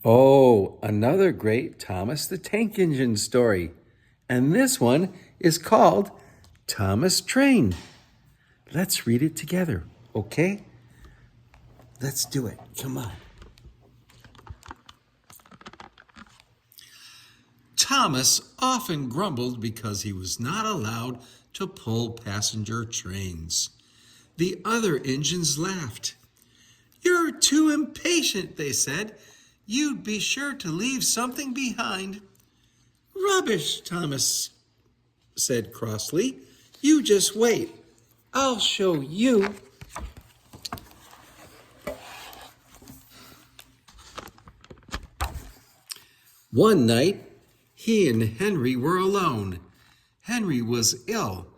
Oh, another great Thomas the Tank Engine story. And this one is called Thomas Train. Let's read it together, okay? Let's do it. Come on. Thomas often grumbled because he was not allowed to pull passenger trains. The other engines laughed. "You're too impatient," they said. "You'd be sure to leave something behind." "Rubbish," Thomas said crossly. "You just wait. I'll show you." One night, he and Henry were alone. Henry was ill.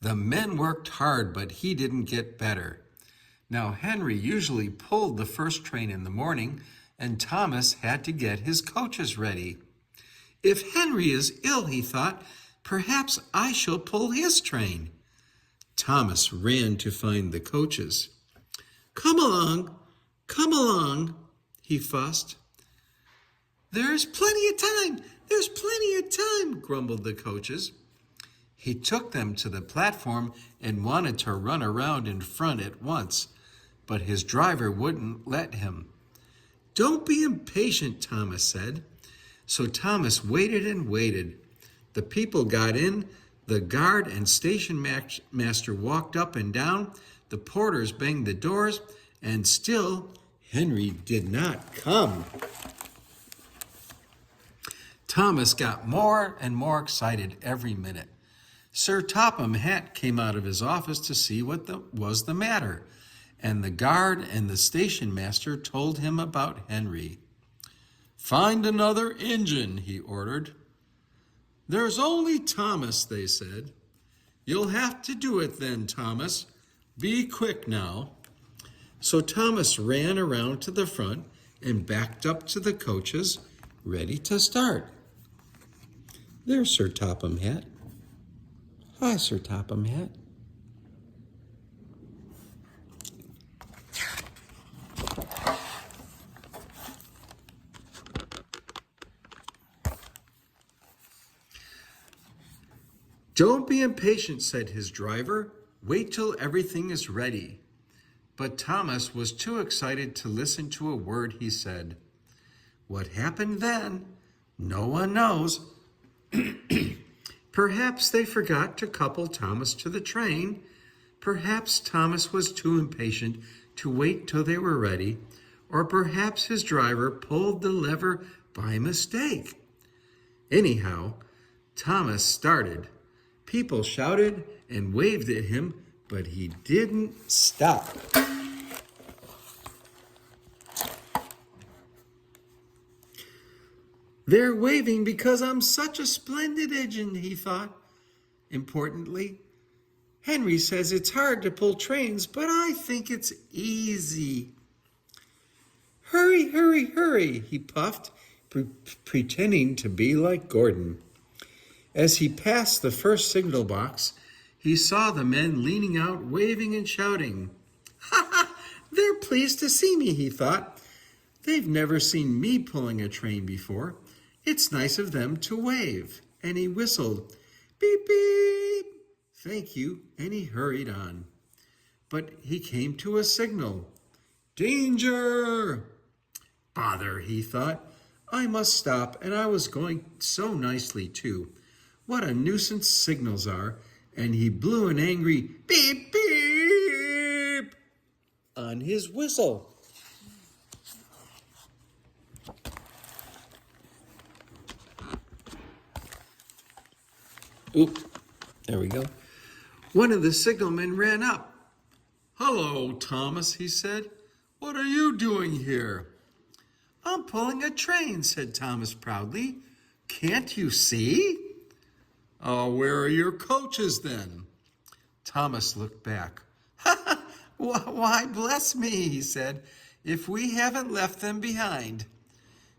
The men worked hard, but he didn't get better. Now, Henry usually pulled the first train in the morning, and Thomas had to get his coaches ready. "If Henry is ill," he thought, "perhaps I shall pull his train." Thomas ran to find the coaches. Come along, he fussed. There's plenty of time, grumbled the coaches. He took them to the platform and wanted to run around in front at once, but his driver wouldn't let him. "Don't be impatient," Thomas said. So Thomas waited and waited. The people got in, the guard and station master walked up and down, the porters banged the doors, and still Henry did not come. Thomas got more and more excited every minute. Sir Topham Hatt came out of his office to see what was the matter, and the guard and the station master told him about Henry. "Find another engine," he ordered. "There's only Thomas," they said. "You'll have to do it then, Thomas. Be quick now." So Thomas ran around to the front and backed up to the coaches, ready to start. There's Sir Topham Hatt. Hi, Sir Topham Hatt. "Don't be impatient," said his driver. "Wait till everything is ready." But Thomas was too excited to listen to a word he said. What happened then? No one knows. Perhaps they forgot to couple Thomas to the train. Perhaps Thomas was too impatient to wait till they were ready. Or perhaps his driver pulled the lever by mistake. Anyhow, Thomas started. People shouted and waved at him, but he didn't stop. "They're waving because I'm such a splendid engine," he thought. Importantly, "Henry says it's hard to pull trains, but I think it's easy." "Hurry, hurry, hurry," he puffed, pretending to be like Gordon. As he passed the first signal box, he saw the men leaning out, waving and shouting. "Ha ha! They're pleased to see me," he thought. "They've never seen me pulling a train before. It's nice of them to wave." And he whistled, "Beep, beep." "Thank you," and he hurried on. But he came to a signal. "Danger!" Bother, he thought. I must stop, and I was going so nicely too. What a nuisance signals are. And he blew an angry beep, beep on his whistle. Oop, there we go. One of the signalmen ran up. "Hello, Thomas," he said. "What are you doing here?" "I'm pulling a train," said Thomas proudly. "Can't you see?" "Oh, where are your coaches then?" Thomas looked back. Why, bless me," he said, "if we haven't left them behind."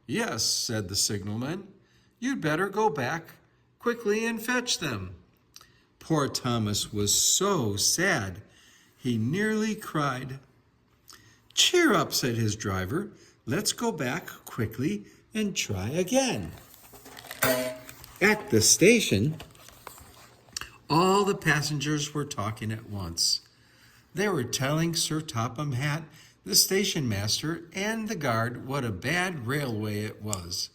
"Yes," said the signalman. "You'd better go back quickly and fetch them." Poor Thomas was so sad, he nearly cried. "Cheer up," said his driver. let's go back quickly and try again. At the station, all the passengers were talking at once. They were telling Sir Topham Hatt, the station master, and the guard what a bad railway it was.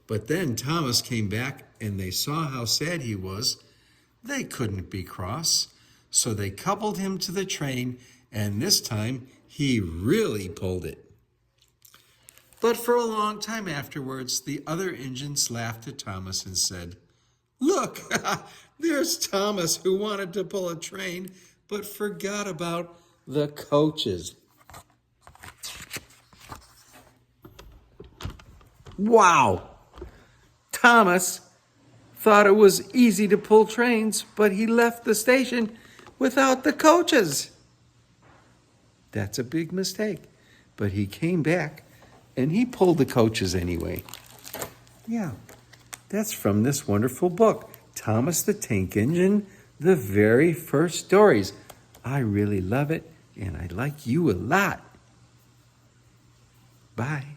But then Thomas came back and they saw how sad he was. They couldn't be cross, so they coupled him to the train, and this time he really pulled it. But for a long time afterwards, the other engines laughed at Thomas and said, "Look, there's Thomas who wanted to pull a train, but forgot about the coaches." Wow! Thomas thought it was easy to pull trains, but he left the station without the coaches. That's a big mistake. But he came back and he pulled the coaches anyway. Yeah, that's from this wonderful book, Thomas the Tank Engine, the very first stories. I really love it, and I like you a lot. Bye.